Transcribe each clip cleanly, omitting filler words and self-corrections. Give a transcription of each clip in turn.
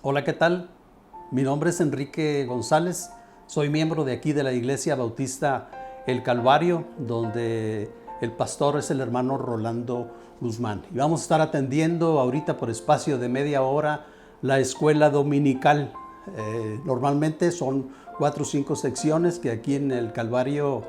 Hola, ¿qué tal? Mi nombre es Enrique González, soy miembro de aquí de la Iglesia Bautista El Calvario, donde el pastor es el hermano Rolando Guzmán. Y vamos a estar atendiendo ahorita por espacio de media hora la escuela dominical. Normalmente son 4 o 5 secciones que aquí en el Calvario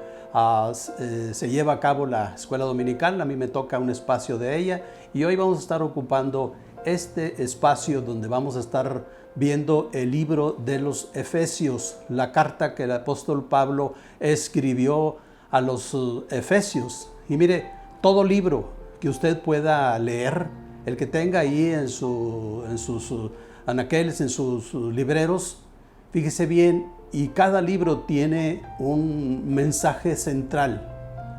se lleva a cabo la escuela dominical. A mí me toca un espacio de ella y hoy vamos a estar ocupando este espacio donde vamos a estar viendo el libro de los Efesios, la carta que el apóstol Pablo escribió a los Efesios. Y mire, todo libro que usted pueda leer, el que tenga ahí en sus anaqueles, en sus libreros, fíjese bien, y cada libro tiene un mensaje central.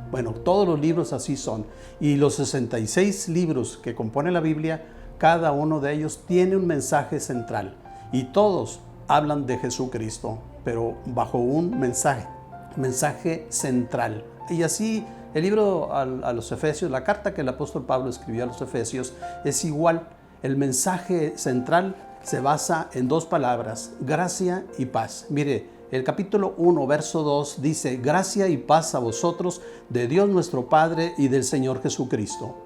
Bueno, todos los libros así son. Y los 66 libros que componen la Biblia, cada uno de ellos tiene un mensaje central. Y todos hablan de Jesucristo, pero bajo un mensaje central. Y así el libro a los Efesios, la carta que el apóstol Pablo escribió a los Efesios, es igual. El mensaje central se basa en 2 palabras, gracia y paz. Mire, el capítulo 1, verso 2 dice, gracia y paz a vosotros de Dios nuestro Padre y del Señor Jesucristo.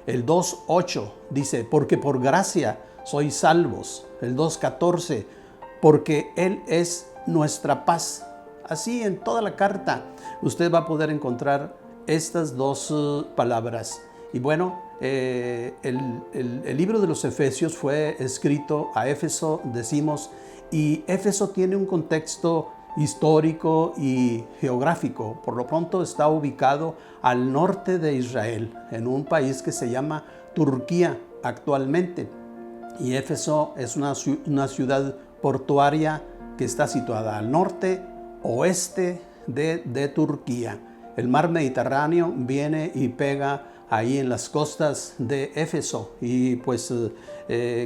El 2.8 dice, porque por gracia sois salvos. El 2.14, porque Él es nuestra paz. Así en toda la carta usted va a poder encontrar estas 2 palabras. Y bueno, el libro de los Efesios fue escrito a Éfeso, decimos, y Éfeso tiene un contexto histórico y geográfico. Por lo pronto está ubicado al norte de Israel, en un país que se llama Turquía actualmente. Y Éfeso es una ciudad portuaria que está situada al norte, oeste de Turquía. El mar Mediterráneo viene y pega ahí en las costas de Éfeso. Y pues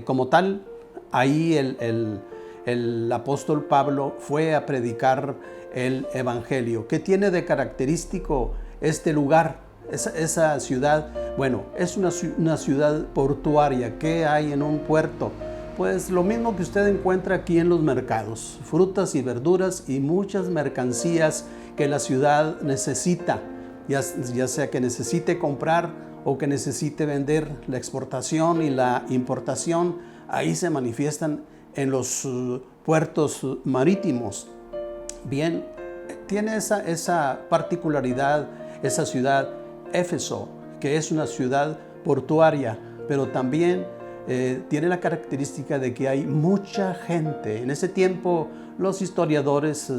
como tal, ahí el apóstol Pablo fue a predicar el evangelio. ¿Qué tiene de característico este lugar, esa ciudad? Bueno, es una ciudad portuaria. ¿Qué hay en un puerto? Pues lo mismo que usted encuentra aquí en los mercados, frutas y verduras y muchas mercancías que la ciudad necesita, ya sea que necesite comprar o que necesite vender. La exportación y la importación ahí se manifiestan en los puertos marítimos. Bien, tiene esa particularidad esa ciudad Éfeso, que es una ciudad portuaria, pero también tiene la característica de que hay mucha gente. En ese tiempo los historiadores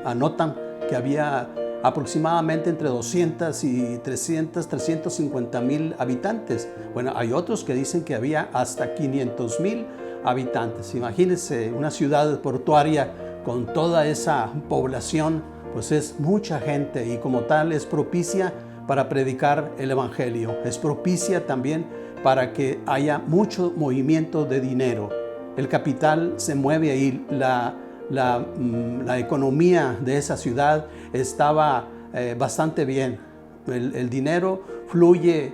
anotan que había aproximadamente entre 200 y 350 mil habitantes. Bueno, hay otros que dicen que había hasta 500 mil habitantes. Imagínense una ciudad portuaria con toda esa población, pues es mucha gente y como tal es propicia para predicar el evangelio. Es propicia también para que haya mucho movimiento de dinero. El capital se mueve ahí, la economía de esa ciudad estaba bastante bien. El dinero fluye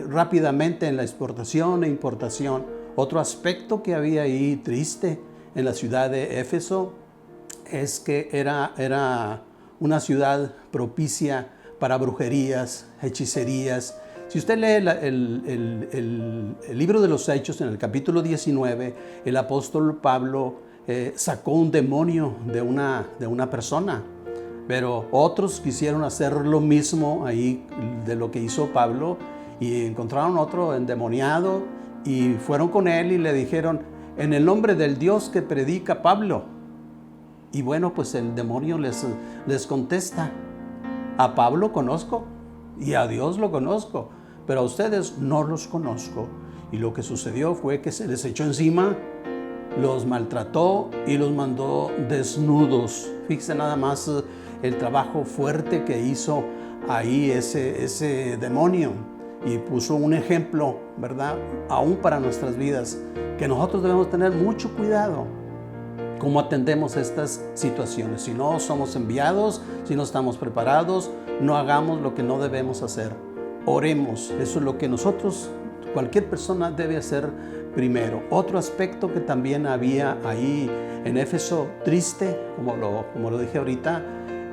rápidamente en la exportación e importación. Otro aspecto que había ahí triste en la ciudad de Éfeso es que era una ciudad propicia para brujerías, hechicerías. Si usted lee el libro de los Hechos, en el capítulo 19, el apóstol Pablo sacó un demonio de una persona, pero otros quisieron hacer lo mismo ahí de lo que hizo Pablo y encontraron otro endemoniado y fueron con él y le dijeron, en el nombre del Dios que predica Pablo. Y bueno, pues el demonio les contesta, a Pablo conozco y a Dios lo conozco, pero a ustedes no los conozco. Y lo que sucedió fue que se les echó encima, los maltrató y los mandó desnudos. Fíjense nada más el trabajo fuerte que hizo ahí ese demonio. Y puso un ejemplo, ¿verdad? Aún para nuestras vidas, que nosotros debemos tener mucho cuidado cómo atendemos estas situaciones. Si no somos enviados, si no estamos preparados, no hagamos lo que no debemos hacer. Oremos. Eso es lo que nosotros Cualquier persona debe hacer primero. Otro aspecto que también había ahí en Éfeso, triste, como lo dije ahorita,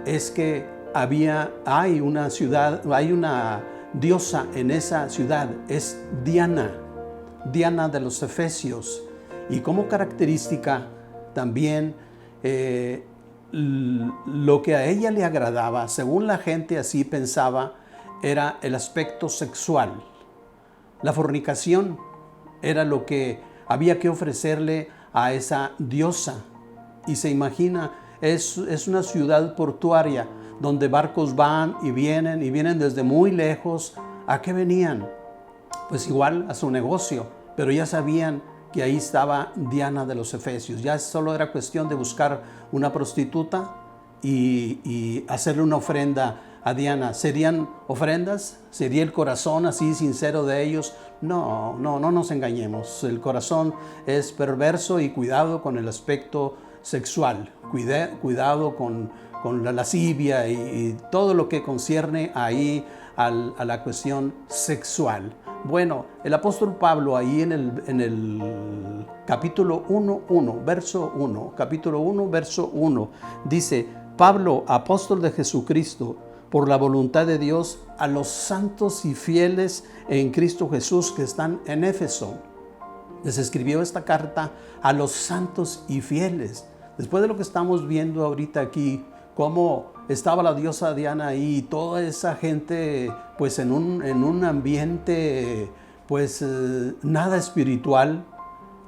es que hay una ciudad, hay una diosa en esa ciudad, es Diana de los Efesios. Y como característica también lo que a ella le agradaba, según la gente así pensaba, era el aspecto sexual. La fornicación era lo que había que ofrecerle a esa diosa. Y se imagina, es una ciudad portuaria donde barcos van y vienen desde muy lejos. ¿A qué venían? Pues igual a su negocio, pero ya sabían que ahí estaba Diana de los Efesios. Ya solo era cuestión de buscar una prostituta y hacerle una ofrenda a Diana. ¿Serían ofrendas? ¿Sería el corazón así sincero de ellos? No nos engañemos. El corazón es perverso, y cuidado con el aspecto sexual. Cuidado con la lascivia y todo lo que concierne ahí a la cuestión sexual. Bueno, el apóstol Pablo ahí en el capítulo 1, verso 1, dice: Pablo, apóstol de Jesucristo, por la voluntad de Dios, a los santos y fieles en Cristo Jesús que están en Éfeso. Les escribió esta carta a los santos y fieles. Después de lo que estamos viendo ahorita aquí, cómo estaba la diosa Diana ahí, y toda esa gente pues en un ambiente pues nada espiritual,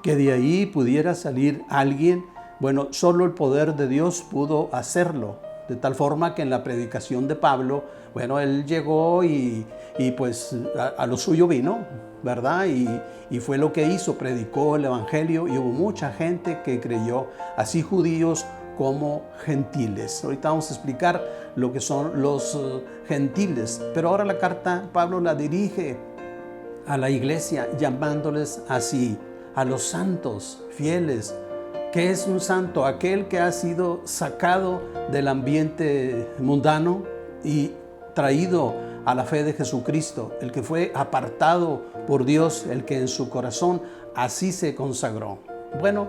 que de ahí pudiera salir alguien. Bueno, solo el poder de Dios pudo hacerlo, de tal forma que en la predicación de Pablo, bueno, él llegó y pues a lo suyo vino, ¿verdad? Y fue lo que hizo, predicó el evangelio, y hubo mucha gente que creyó, así judíos como gentiles. Ahorita vamos a explicar lo que son los gentiles, pero ahora la carta Pablo la dirige a la iglesia llamándoles así, a los santos fieles. ¿Qué es un santo? Aquel que ha sido sacado del ambiente mundano y traído a la fe de Jesucristo, el que fue apartado por Dios, el que en su corazón así se consagró. Bueno,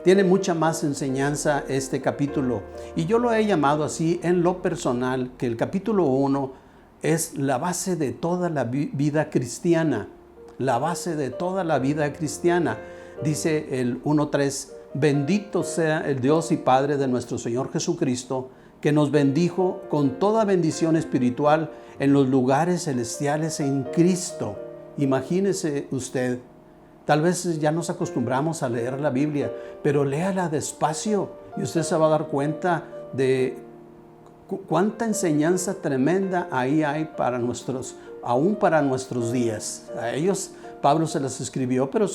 tiene mucha más enseñanza este capítulo, y yo lo he llamado así en lo personal, que el capítulo 1 es la base de toda la vida cristiana. La base de toda la vida cristiana. Dice el 1:3: bendito sea el Dios y Padre de nuestro Señor Jesucristo, que nos bendijo con toda bendición espiritual en los lugares celestiales en Cristo. Imagínese usted, tal vez ya nos acostumbramos a leer la Biblia, pero léala despacio y usted se va a dar cuenta de cuánta enseñanza tremenda ahí hay aún para nuestros días. A ellos Pablo se las escribió, pero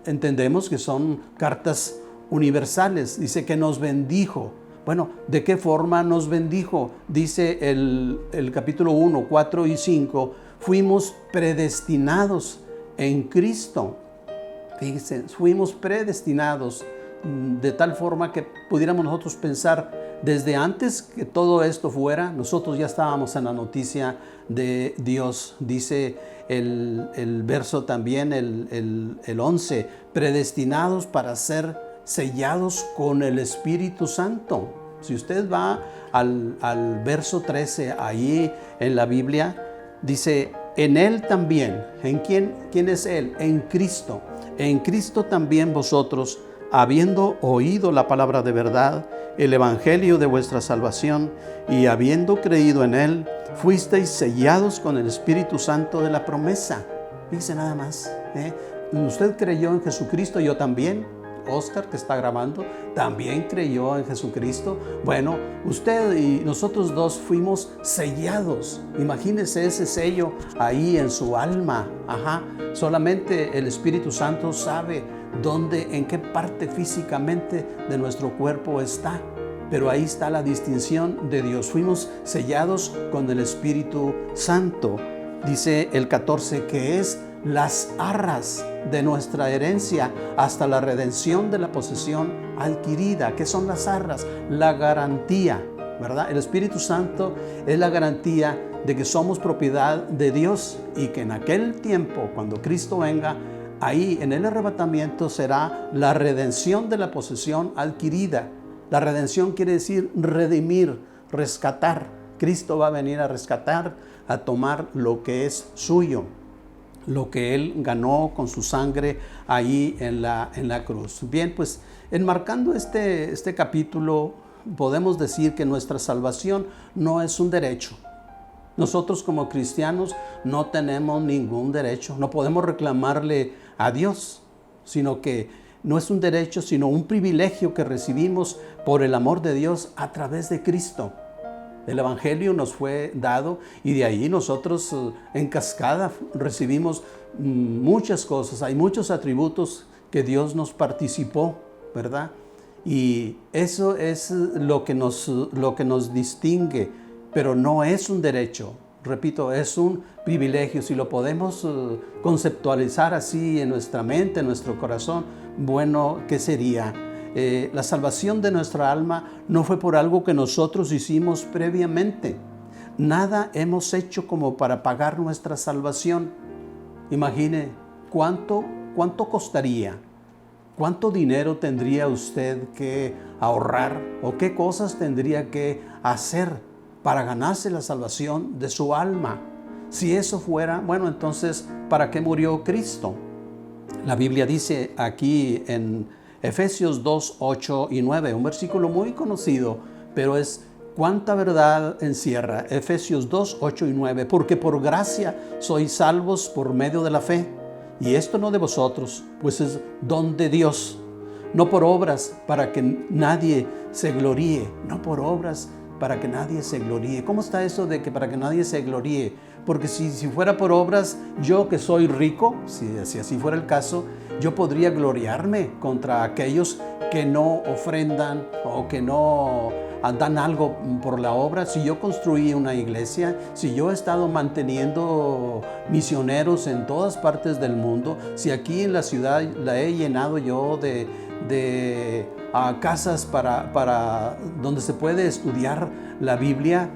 entendemos que son cartas universales. Dice que nos bendijo. Bueno, ¿de qué forma nos bendijo? Dice el capítulo 1, 4 y 5, fuimos predestinados en Cristo. Fíjense, fuimos predestinados de tal forma que pudiéramos nosotros pensar, desde antes que todo esto fuera, nosotros ya estábamos en la noticia de Dios. Dice el verso también, el 11, predestinados para ser sellados con el Espíritu Santo. Si usted va al verso 13 ahí en la Biblia, dice: en Él también. ¿En quién es Él? En Cristo. En Cristo también vosotros, habiendo oído la palabra de verdad, el evangelio de vuestra salvación, y habiendo creído en Él, fuisteis sellados con el Espíritu Santo de la promesa. Dice nada más. Usted creyó en Jesucristo, yo también. Oscar, que está grabando, también creyó en Jesucristo. Bueno, usted y nosotros dos fuimos sellados. Imagínese ese sello ahí en su alma. Solamente el Espíritu Santo sabe dónde, en qué parte físicamente de nuestro cuerpo está. Pero ahí está la distinción de Dios. Fuimos sellados con el Espíritu Santo. Dice el 14 que es las arras de nuestra herencia hasta la redención de la posesión adquirida. ¿Qué son las arras? La garantía, ¿verdad? El Espíritu Santo es la garantía de que somos propiedad de Dios y que en aquel tiempo, cuando Cristo venga, ahí en el arrebatamiento será la redención de la posesión adquirida. La redención quiere decir redimir, rescatar. Cristo va a venir a rescatar, a tomar lo que es suyo, lo que Él ganó con su sangre ahí en la cruz. Bien, pues enmarcando este capítulo, podemos decir que nuestra salvación no es un derecho. Nosotros como cristianos no tenemos ningún derecho, no podemos reclamarle a Dios, sino que no es un derecho, sino un privilegio que recibimos por el amor de Dios a través de Cristo. El Evangelio nos fue dado y de ahí nosotros en cascada recibimos muchas cosas. Hay muchos atributos que Dios nos participó, ¿verdad? Y eso es lo que nos distingue, pero no es un derecho. Repito, es un privilegio. Si lo podemos conceptualizar así en nuestra mente, en nuestro corazón, bueno, ¿qué sería? La salvación de nuestra alma no fue por algo que nosotros hicimos previamente. Nada hemos hecho como para pagar nuestra salvación. Imagine cuánto costaría, cuánto dinero tendría usted que ahorrar o qué cosas tendría que hacer para ganarse la salvación de su alma. Si eso fuera, bueno, entonces, ¿para qué murió Cristo? La Biblia dice aquí en Efesios 2, 8 y 9, un versículo muy conocido, pero es cuánta verdad encierra. Efesios 2, 8 y 9, porque por gracia sois salvos por medio de la fe, y esto no de vosotros, pues es don de Dios, no por obras para que nadie se gloríe, no por obras para que nadie se gloríe. ¿Cómo está eso de que para que nadie se gloríe? Porque si fuera por obras, yo que soy rico, si así fuera el caso, yo podría gloriarme contra aquellos que no ofrendan o que no dan algo por la obra. Si yo construí una iglesia, si yo he estado manteniendo misioneros en todas partes del mundo, si aquí en la ciudad la he llenado yo de casas para donde se puede estudiar la Biblia,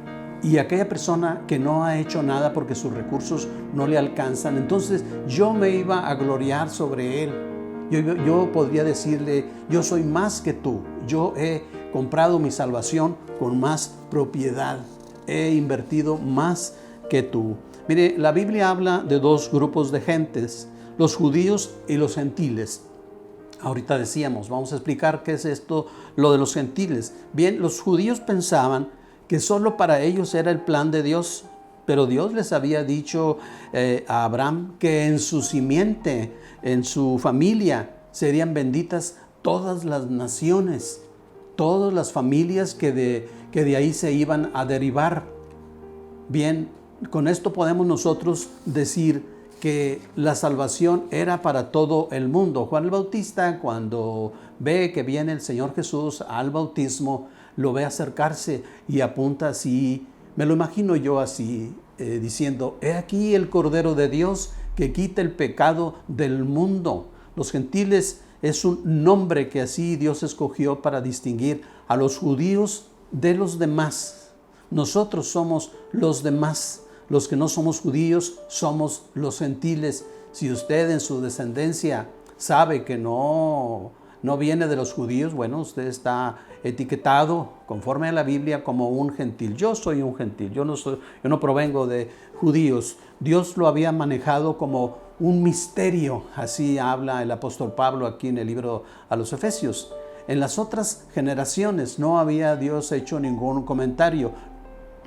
y aquella persona que no ha hecho nada porque sus recursos no le alcanzan, entonces yo me iba a gloriar sobre él. Yo podría decirle, yo soy más que tú, yo he comprado mi salvación con más propiedad, he invertido más que tú. Mire, la Biblia habla de dos grupos de gentes, los judíos y los gentiles. Ahorita decíamos, vamos a explicar qué es esto, lo de los gentiles. Bien, los judíos pensaban que solo para ellos era el plan de Dios, pero Dios les había dicho a Abraham que en su simiente, en su familia, serían benditas todas las naciones, todas las familias que de ahí se iban a derivar. Bien, con esto podemos nosotros decir que la salvación era para todo el mundo. Juan el Bautista, cuando ve que viene el Señor Jesús al bautismo, lo ve acercarse y apunta así, me lo imagino yo así, diciendo, he aquí el Cordero de Dios que quita el pecado del mundo. Los gentiles es un nombre que así Dios escogió para distinguir a los judíos de los demás. Nosotros somos los demás. Los que no somos judíos somos los gentiles. Si usted en su descendencia sabe que no viene de los judíos, bueno, usted está etiquetado conforme a la Biblia como un gentil. Yo soy un gentil, yo no provengo de judíos. Dios lo había manejado como un misterio, así habla el apóstol Pablo aquí en el libro a los Efesios. En las otras generaciones no había Dios hecho ningún comentario,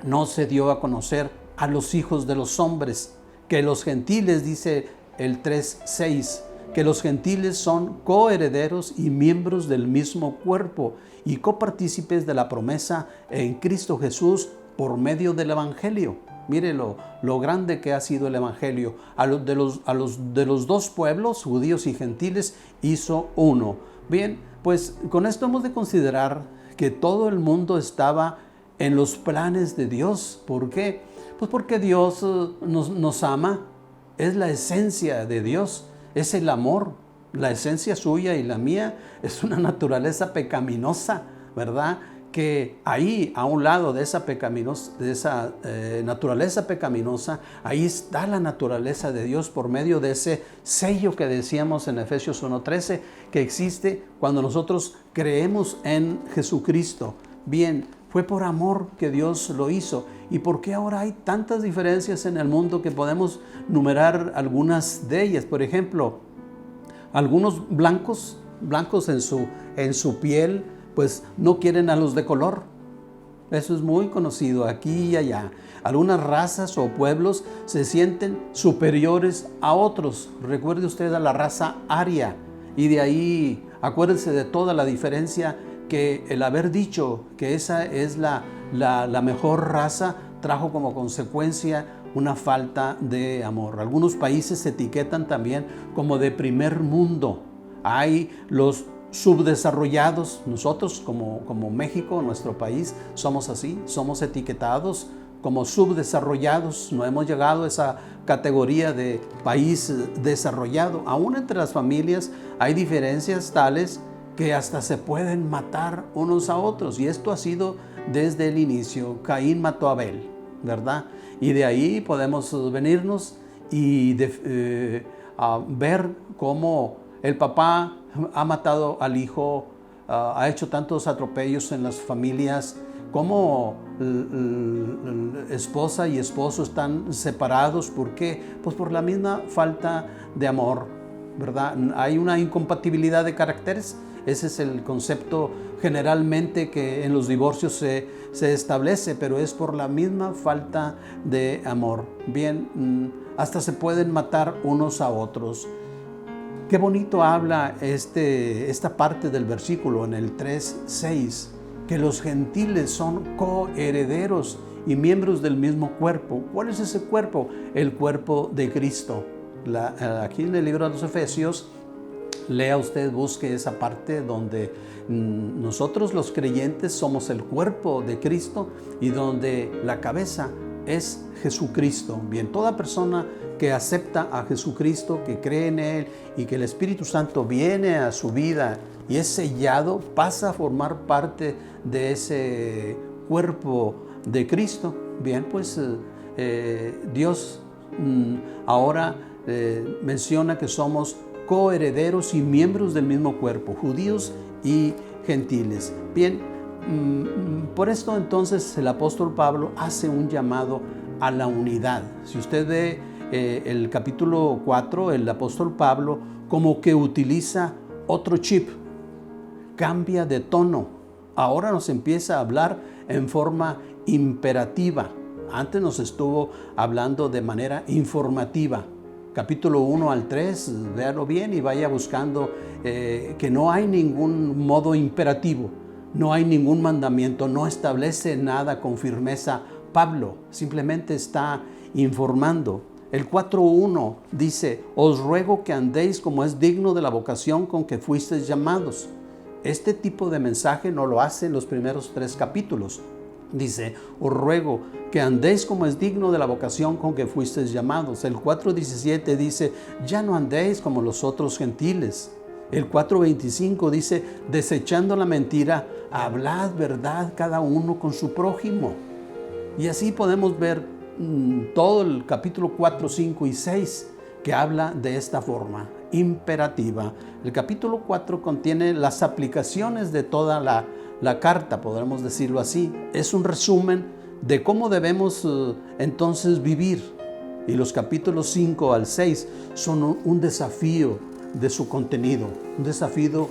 no se dio a conocer a los hijos de los hombres, que los gentiles, dice el 3:6, que los gentiles son coherederos y miembros del mismo cuerpo y copartícipes de la promesa en Cristo Jesús por medio del Evangelio. Mire lo grande que ha sido el Evangelio. De los dos pueblos, judíos y gentiles, hizo uno. Bien, pues con esto hemos de considerar que todo el mundo estaba en los planes de Dios. ¿Por qué? Pues porque Dios nos ama, es la esencia de Dios, es el amor. La esencia suya y la mía es una naturaleza pecaminosa, ¿verdad? que ahí, a un lado de esa naturaleza pecaminosa, ahí está la naturaleza de Dios por medio de ese sello que decíamos en Efesios 1:13, que existe cuando nosotros creemos en Jesucristo. Bien, fue por amor que Dios lo hizo. ¿Y por qué ahora hay tantas diferencias en el mundo que podemos numerar algunas de ellas? Por ejemplo, algunos blancos en su piel, pues no quieren a los de color. Eso es muy conocido aquí y allá. Algunas razas o pueblos se sienten superiores a otros. Recuerde usted a la raza aria, y de ahí acuérdese de toda la diferencia que el haber dicho que esa es la mejor raza trajo como consecuencia una falta de amor. Algunos países se etiquetan también como de primer mundo. Hay los subdesarrollados. Nosotros como México, nuestro país, somos así, somos etiquetados como subdesarrollados. No hemos llegado a esa categoría de país desarrollado. Aún entre las familias hay diferencias tales que hasta se pueden matar unos a otros, y esto ha sido desde el inicio. Caín mató a Abel, ¿verdad? Y de ahí podemos venirnos y a ver cómo el papá ha matado al hijo, ha hecho tantos atropellos en las familias, cómo esposa y esposo están separados. ¿Por qué? Pues por la misma falta de amor, ¿verdad? Hay una incompatibilidad de caracteres. Ese es el concepto generalmente que en los divorcios se establece, pero es por la misma falta de amor. Bien, hasta se pueden matar unos a otros. Qué bonito habla esta parte del versículo en el 3:6, que los gentiles son coherederos y miembros del mismo cuerpo. ¿Cuál es ese cuerpo? El cuerpo de Cristo. Aquí en el libro de los Efesios, lea usted, busque esa parte donde nosotros los creyentes somos el cuerpo de Cristo y donde la cabeza es Jesucristo. Bien, toda persona que acepta a Jesucristo, que cree en Él y que el Espíritu Santo viene a su vida y es sellado, pasa a formar parte de ese cuerpo de Cristo. Bien, pues Dios ahora menciona que somos coherederos y miembros del mismo cuerpo, judíos y gentiles. Bien, por esto entonces el apóstol Pablo hace un llamado a la unidad. Si usted ve el capítulo 4, el apóstol Pablo como que utiliza otro chip, cambia de tono. Ahora nos empieza a hablar en forma imperativa. Antes nos estuvo hablando de manera informativa. Capítulo 1 al 3, véalo bien y vaya buscando que no hay ningún modo imperativo, no hay ningún mandamiento, no establece nada con firmeza Pablo, simplemente está informando. El 4:1 dice: os ruego que andéis como es digno de la vocación con que fuisteis llamados. Este tipo de mensaje no lo hace en los primeros 3 capítulos. Dice: os ruego que andéis como es digno de la vocación con que fuisteis llamados. El 4:17 dice: ya no andéis como los otros gentiles. El 4:25 dice: desechando la mentira, hablad verdad cada uno con su prójimo. Y así podemos ver todo el capítulo 4, 5 y 6 que habla de esta forma imperativa. El capítulo 4 contiene las aplicaciones de toda la carta, podremos decirlo así. Es un resumen de cómo debemos entonces vivir. Y los capítulos 5 al 6 son un desafío de su contenido. Un desafío,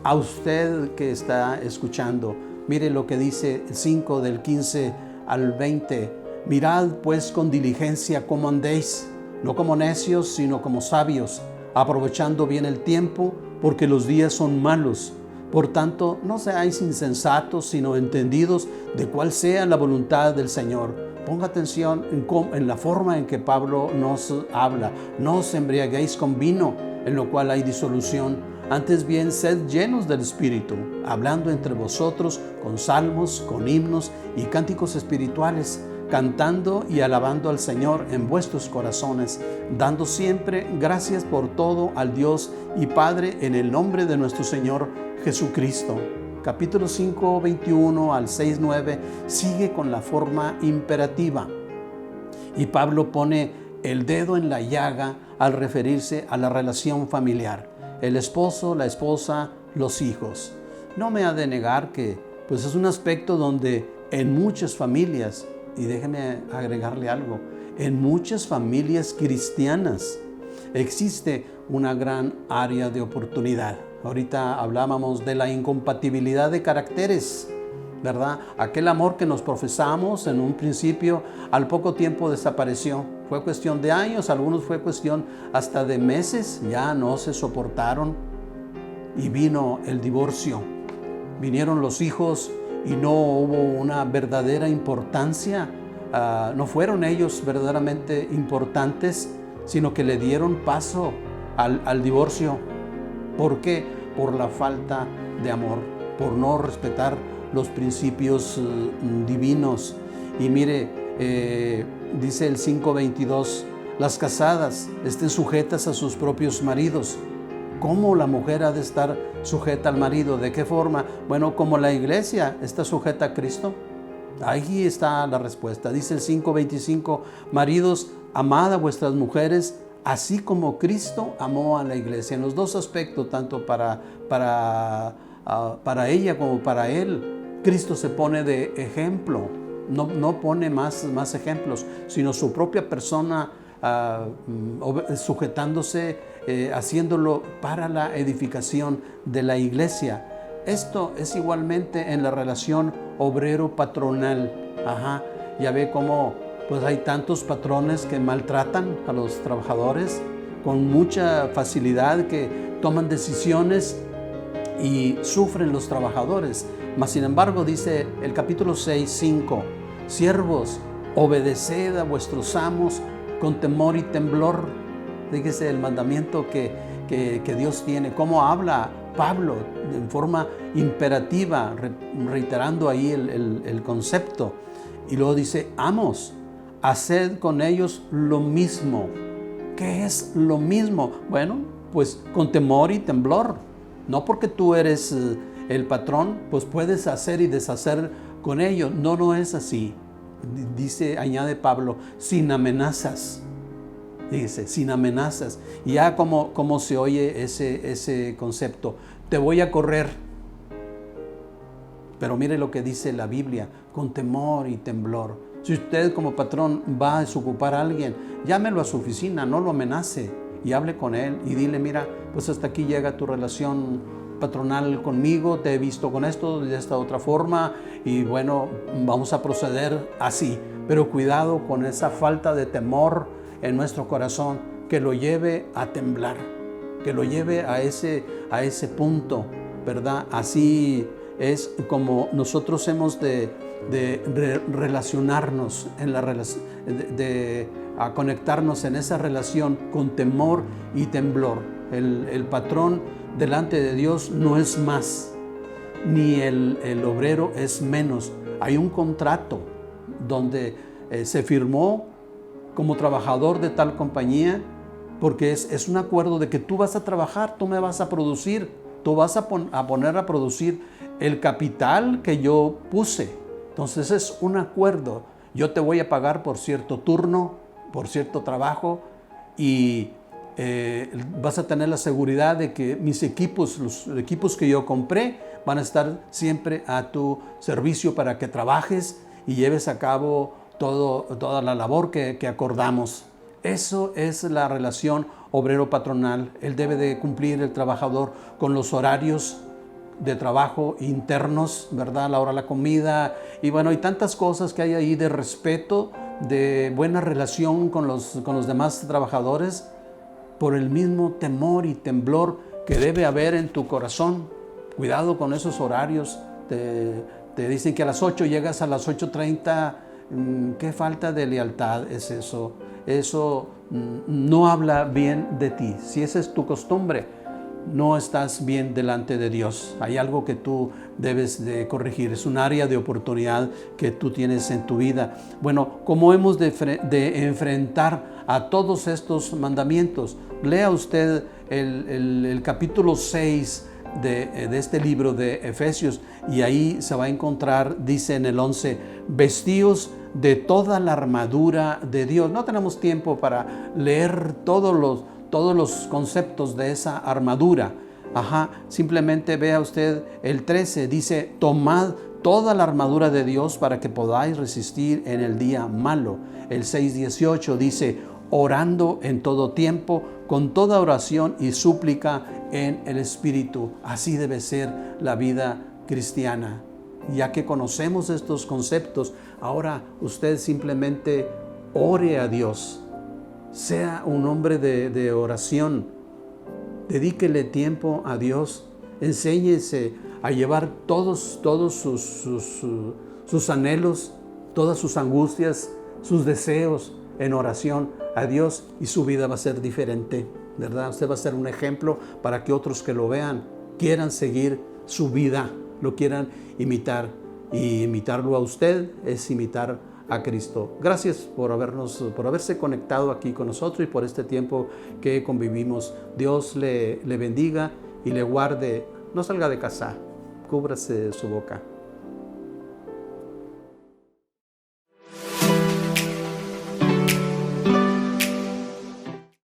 a usted que está escuchando. Mire lo que dice el 5 del 15 al 20. Mirad pues con diligencia cómo andéis, no como necios, sino como sabios, aprovechando bien el tiempo, porque los días son malos. Por tanto, no seáis insensatos, sino entendidos de cuál sea la voluntad del Señor. Ponga atención en la forma en que Pablo nos habla. No os embriaguéis con vino, en lo cual hay disolución. Antes bien, sed llenos del Espíritu, hablando entre vosotros con salmos, con himnos y cánticos espirituales, cantando y alabando al Señor en vuestros corazones, dando siempre gracias por todo al Dios y Padre en el nombre de nuestro Señor Jesucristo. capítulo 5, 21 al 6, 9, sigue con la forma imperativa. Y Pablo pone el dedo en la llaga al referirse a la relación familiar. El esposo, la esposa, los hijos. No me ha de negar que pues es un aspecto donde en muchas familias, y déjeme agregarle algo, en muchas familias cristianas existe una gran área de oportunidad. Ahorita hablábamos de la incompatibilidad de caracteres, ¿verdad? Aquel amor que nos profesamos en un principio, al poco tiempo desapareció. Fue cuestión de años, algunos fue cuestión hasta de meses, ya no se soportaron y vino el divorcio. Vinieron los hijos y no hubo una verdadera importancia. No fueron ellos verdaderamente importantes, sino que le dieron paso al divorcio. ¿Por qué? Por la falta de amor, por no respetar los principios divinos. Y mire, dice el 5:22, las casadas estén sujetas a sus propios maridos. ¿Cómo la mujer ha de estar sujeta al marido? ¿De qué forma? Bueno, como la iglesia está sujeta a Cristo. Ahí está la respuesta. Dice el 5:25, maridos, amad a vuestras mujeres, así como Cristo amó a la iglesia. En los dos aspectos, tanto para ella como para él, Cristo se pone de ejemplo. No pone más ejemplos, sino su propia persona sujetándose, haciéndolo para la edificación de la iglesia. Esto es igualmente en la relación obrero-patronal. Ya ve cómo pues hay tantos patrones que maltratan a los trabajadores con mucha facilidad, que toman decisiones y sufren los trabajadores. Mas sin embargo, dice el capítulo 6, 5, siervos, obedeced a vuestros amos con temor y temblor. Fíjese el mandamiento que Dios tiene, cómo habla Pablo en forma imperativa, reiterando ahí el concepto. Y luego dice, amos, haced con ellos lo mismo. ¿Qué es lo mismo? Bueno, pues con temor y temblor. No porque tú eres el patrón, pues puedes hacer y deshacer con ellos. No es así. Dice, añade Pablo, sin amenazas. Dice, sin amenazas. Y ya como se oye ese concepto. Te voy a correr. Pero mire lo que dice la Biblia, con temor y temblor. Si usted como patrón va a desocupar a alguien, llámelo a su oficina, no lo amenace y hable con él y dile, mira, pues hasta aquí llega tu relación patronal conmigo, te he visto con esto, de esta otra forma y bueno, vamos a proceder así. Pero cuidado con esa falta de temor en nuestro corazón que lo lleve a temblar, que lo lleve a ese punto, ¿verdad? Así es como nosotros hemos de relacionarnos, a conectarnos en esa relación con temor y temblor. El patrón delante de Dios no es más, ni el obrero es menos. Hay un contrato donde se firmó como trabajador de tal compañía, porque es un acuerdo de que tú vas a trabajar, tú me vas a producir, tú vas a poner a producir el capital que yo puse. Entonces es un acuerdo. Yo te voy a pagar por cierto turno, por cierto trabajo y vas a tener la seguridad de que mis equipos, los equipos que yo compré, van a estar siempre a tu servicio para que trabajes y lleves a cabo toda la labor que acordamos. Eso es la relación obrero-patronal. Él debe de cumplir, el trabajador, con los horarios de trabajo internos, ¿verdad? La hora de la comida y bueno, hay tantas cosas que hay ahí de respeto, de buena relación con los demás trabajadores, por el mismo temor y temblor que debe haber en tu corazón. Cuidado con esos horarios. Te dicen que a las 8 llegas a las 8:30. ¿Qué falta de lealtad es eso? Eso no habla bien de ti. Si esa es tu costumbre, no estás bien delante de Dios. Hay algo que tú debes de corregir. Es un área de oportunidad que tú tienes en tu vida. Bueno, ¿cómo hemos de enfrentar a todos estos mandamientos? Lea usted el capítulo 6 de este libro de Efesios, y ahí se va a encontrar, dice en el 11, vestíos de toda la armadura de Dios. No tenemos tiempo para leer todos los conceptos de esa armadura. Simplemente vea usted el 13, dice, tomad toda la armadura de Dios para que podáis resistir en el día malo. El 6:18 dice, orando en todo tiempo, con toda oración y súplica en el Espíritu. Así debe ser la vida cristiana. Ya que conocemos estos conceptos, ahora usted simplemente ore a Dios. Sea un hombre de oración. Dedíquele tiempo a Dios. Enséñese a llevar todos sus anhelos, todas sus angustias, sus deseos en oración a Dios, y su vida va a ser diferente, ¿verdad? Usted va a ser un ejemplo para que otros que lo vean quieran seguir su vida, lo quieran imitar, y imitarlo a usted es imitar a Cristo. Gracias por haberse conectado aquí con nosotros y por este tiempo que convivimos. Dios le bendiga y le guarde. No salga de casa, cúbrase su boca.